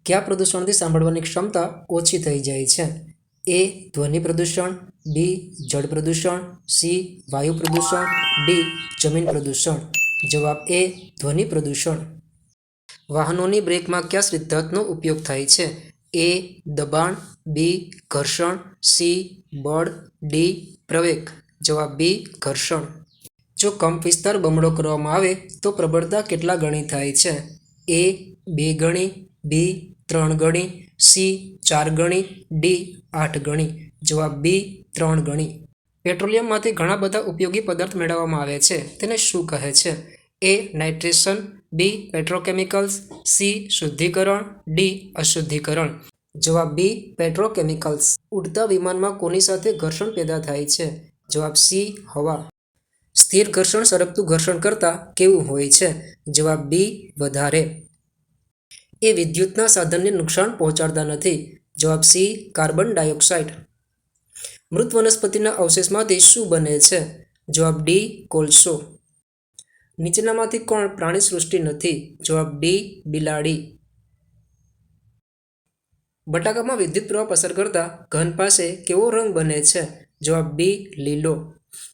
કયા પ્રદૂષણથી સાંભળવાની ક્ષમતા ઓછી થઈ જાય છે? એ ધ્વનિ પ્રદૂષણ, બી જળ પ્રદૂષણ, સી વાયુ પ્રદૂષણ, ડી જમીન પ્રદૂષણ. જવાબ એ ધ્વનિ પ્રદૂષણ. વાહનોની બ્રેકમાં કયા સિદ્ધાંતનો ઉપયોગ થાય છે? એ દબાણ, બી ઘર્ષણ, સી બળ, ડી પ્રવેગ. જવાબ બી ઘર્ષણ. જો કંપ વિસ્તાર બમણો કરવામાં આવે તો પ્રબળતા કેટલા ગણી થાય છે? એ 2 ગણી, બી 3 ગણી, સી 4 ગણી, ડી 8 ગણી. જવાબ બી 3 ગણી. પેટ્રોલિયમમાંથી ઘણા બધા ઉપયોગી પદાર્થ મેળવવામાં આવે છે, તેને શું કહે છે? એ નાઇટ્રેશન, બી પેટ્રોકેમિકલ્સ, સી શુદ્ધિકરણ, ડી અશુદ્ધિકરણ. જવાબ બી પેટ્રોકેમિકલ્સ. ઉડતા વિમાનમાં કોની સાથે ઘર્ષણ પેદા થાય છે? જવાબ સી હવા. સ્થિર ઘર્ષણ સરકતું ઘર્ષણ કરતાં કેવું હોય છે? જવાબ બી વધારે. એ વિદ્યુતના સાધનને નુકસાન પહોંચાડતા નથી. જવાબ સી કાર્બન ડાયોક્સાઇડ. મૃત વનસ્પતિના અવશેષમાંથી શું બને છે? જવાબ ડી કોલસો. નીચેનામાંથી કોણ પ્રાણી સૃષ્ટિ નથી? જવાબ ડી બિલાડી. બટાકામાં વિદ્યુત પ્રવાહ પસાર કરતા ઘન પાસે કેવો રંગ બને છે? જવાબ બી લીલો.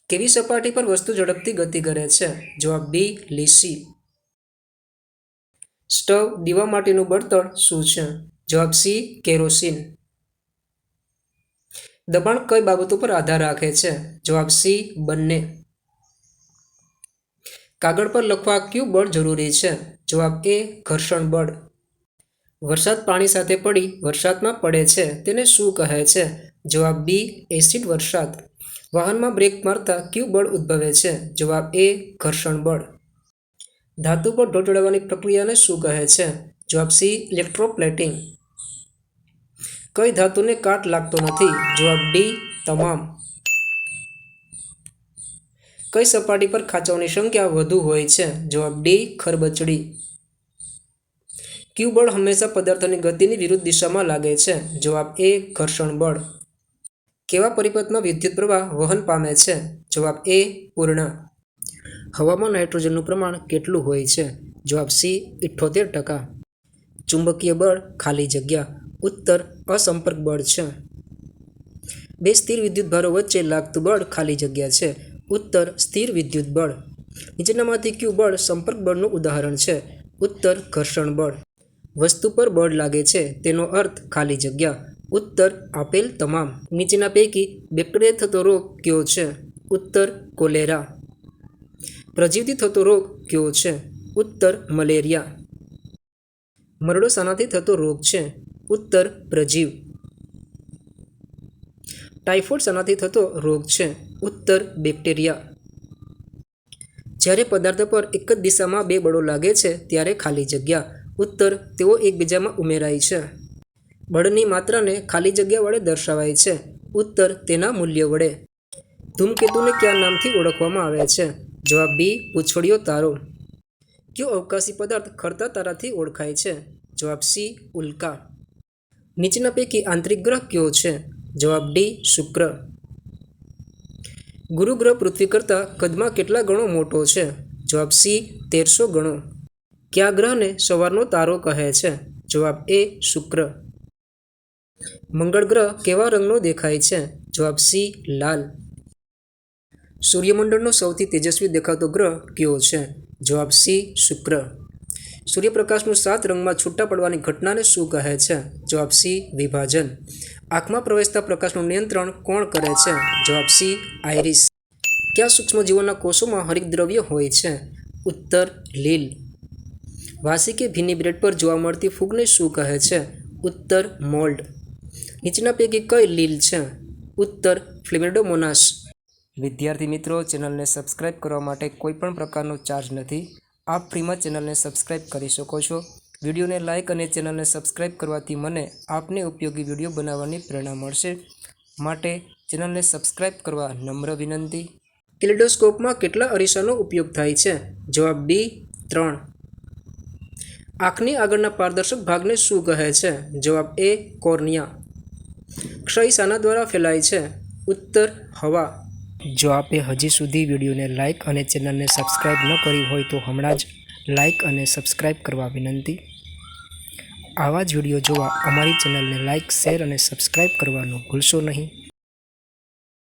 કેવી સપાટી પર વસ્તુ ઝડપથી ગતિ કરે છે? જવાબ બી લીસી. સ્ટવ દીવા માટેનું બળતણ શું છે? જવાબ સી કેરોસીન. દબાણ કઈ બાબતો પર આધાર રાખે છે? જવાબ સી બંને. કાગળ પર લખવા કયું બળ જરૂરી છે? જવાબ એ ઘર્ષણ બળ. વરસાદ પાણી સાથે પડી વરસાદમાં પડે છે તેને શું કહે છે? જવાબ બી એસિડ વરસાદ. વાહનમાં બ્રેક મારતા કયું બળ ઉદ્ભવે છે? જવાબ એ ઘર્ષણ બળ. ધાતુ પર ઢોળ ચડાવવાની પ્રક્રિયાને શું કહે છે? જવાબ સી ઇલેક્ટ્રોપ્લેટિંગ. કઈ ધાતુને કાટ લાગતો નથી? જવાબ ડી તમામ. કઈ સપાટી પર ખાંચાઓની સંખ્યા વધુ હોય છે? જવાબ ડી ખરબચડી. કયું બળ હંમેશા પદાર્થની ગતિની વિરુદ્ધ દિશામાં લાગે છે? જવાબ એ ઘર્ષણ બળ. કેવા પરિપથમાં વિદ્યુત પ્રવાહ વહન પામે છે? જવાબ એ પૂર્ણ. હવામાં નાઇટ્રોજનનું પ્રમાણ કેટલું હોય છે? જવાબ સી 78%. ચુંબકીય બળ ખાલી જગ્યા. ઉત્તર અસંપર્ક બળ છે. બે સ્થિર વિદ્યુત ભારો વચ્ચે લાગતું બળ ખાલી જગ્યા છે. ઉત્તર સ્થિર વિદ્યુત બળ. નીચેનામાંથી કયું બળ સંપર્ક બળનું ઉદાહરણ છે? ઉત્તર ઘર્ષણ બળ. વસ્તુ પર બળ લાગે છે તેનો અર્થ ખાલી જગ્યા. ઉત્તર આપેલ તમામ. નીચેના પૈકી બેક્ટેરિયાથી થતો રોગ કયો છે? ઉત્તર કોલેરા. પ્રજીવથી થતો રોગ કયો છે? ઉત્તર મલેરિયા. મરડો શાનાથી થતો રોગ છે? ઉત્તર પ્રજીવ. ટાઇફોઇડ શાનાથી થતો રોગ છે? ઉત્તર બેક્ટેરિયા. જ્યારે પદાર્થ પર એક જ દિશામાં બે બળો લાગે છે ત્યારે ખાલી જગ્યા. ઉત્તર તેઓ એકબીજામાં ઉમેરાય છે. બળની માત્રાને ખાલી જગ્યા વડે દર્શાવાય છે. ઉત્તર તેના મૂલ્ય વડે. ધૂમકેતુને કયા નામથી ઓળખવામાં આવે છે? જવાબ બી પૂંછડીયો તારો. કયો અવકાશી પદાર્થ ખરતા તારાથી ઓળખાય છે? જવાબ સી ઉલ્કા. નીચેના પૈકી આંતરિક ગ્રહ કયો છે? જવાબ ડી શુક્ર. ગુરુ ગ્રહ પૃથ્વી કરતાં કદમાં કેટલા ગણો મોટો છે? જવાબ સી 1300 ગણો. કયા ગ્રહને સવારનો તારો કહે છે? જવાબ એ શુક્ર. મંગળ ગ્રહ કેવા રંગનો દેખાય છે? જવાબ સી લાલ. સૂર્યમંડળનો સૌથી તેજસ્વી દેખાતો ગ્રહ કયો છે? જવાબ સી શુક્ર. સૂર્યપ્રકાશનું 7 રંગમાં છૂટા પડવાની ઘટનાને શું કહે છે? જવાબ સી વિભાજન. આંખમાં પ્રવેશતા પ્રકાશનું નિયંત્રણ કોણ કરે છે? જવાબ સી આઇરિસ. કયા સૂક્ષ્મજીવોના કોષોમાં હરિતદ્રવ્ય હોય છે? ઉત્તર લીલ. વાસી કે ભીની બ્રેડ પર જોવા મળતી ફૂગને શું કહે છે? ઉત્તર મોલ્ડ. નીચેના પૈકી કઈ લીલ છે? ઉત્તર ફ્લેમિડોમોનાસ. વિદ્યાર્થી મિત્રો, ચેનલને સબસ્ક્રાઇબ કરવા માટે કોઈ પણ પ્રકારનો ચાર્જ નથી. આપ ફ્રીમાં ચેનલને સબસ્ક્રાઇબ કરી શકો છો. વિડીયોને લાઇક અને ચેનલને સબસ્ક્રાઇબ કરવાથી મને આપને ઉપયોગી વિડીયો બનાવવાની પ્રેરણા મળશે. માટે ચેનલને સબસ્ક્રાઇબ કરવા નમ્ર વિનંતી. કેલિડોસ્કોપમાં કેટલા અરીસાનો ઉપયોગ થાય છે? જવાબ બી 3. આંખની આગળના પારદર્શક ભાગને શું કહે છે? જવાબ એ કોર્નિયા. ક્ષય શાના દ્વારા ફેલાય છે? ઉત્તર હવા. જો આપે હજી સુધી વિડીયોને લાઇક અને ચેનલને સબસ્ક્રાઇબ ન કરી હોય તો હમણાં જ લાઇક અને સબસ્ક્રાઇબ કરવા વિનંતી. આવા જ વિડીયો જોવા અમારી ચેનલને લાઇક, શેર અને સબસ્ક્રાઇબ કરવાનું ભૂલશો નહીં.